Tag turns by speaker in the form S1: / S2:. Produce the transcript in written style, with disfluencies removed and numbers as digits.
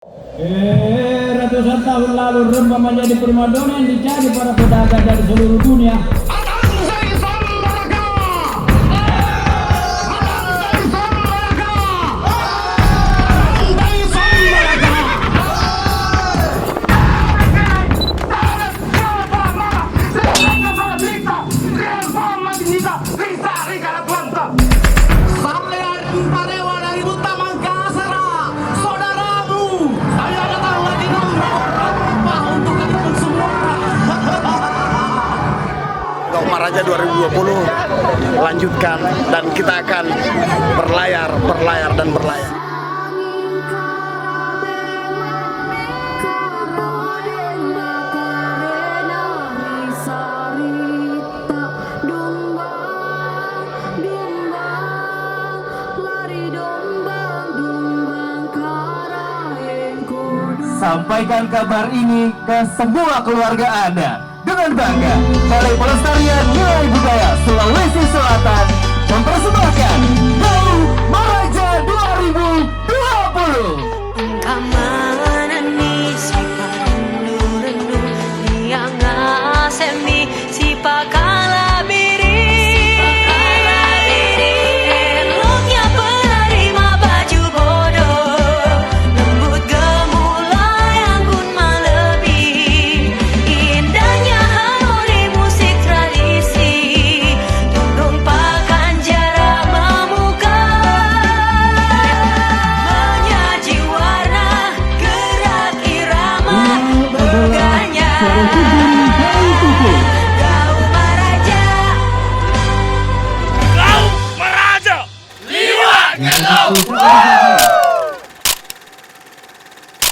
S1: Ratusan tahun lalu Rembang menjadi primadona yang dicari para pedagang dari seluruh dunia.
S2: Raja 2020 lanjutkan dan kita akan berlayar dan berlayar.
S3: Sampaikan kabar ini ke semua keluarga Anda dengan bangga. Balai Pelestarian Nilai Budaya Sulawesi Selatan mempersembahkan Bau Maraja 2020.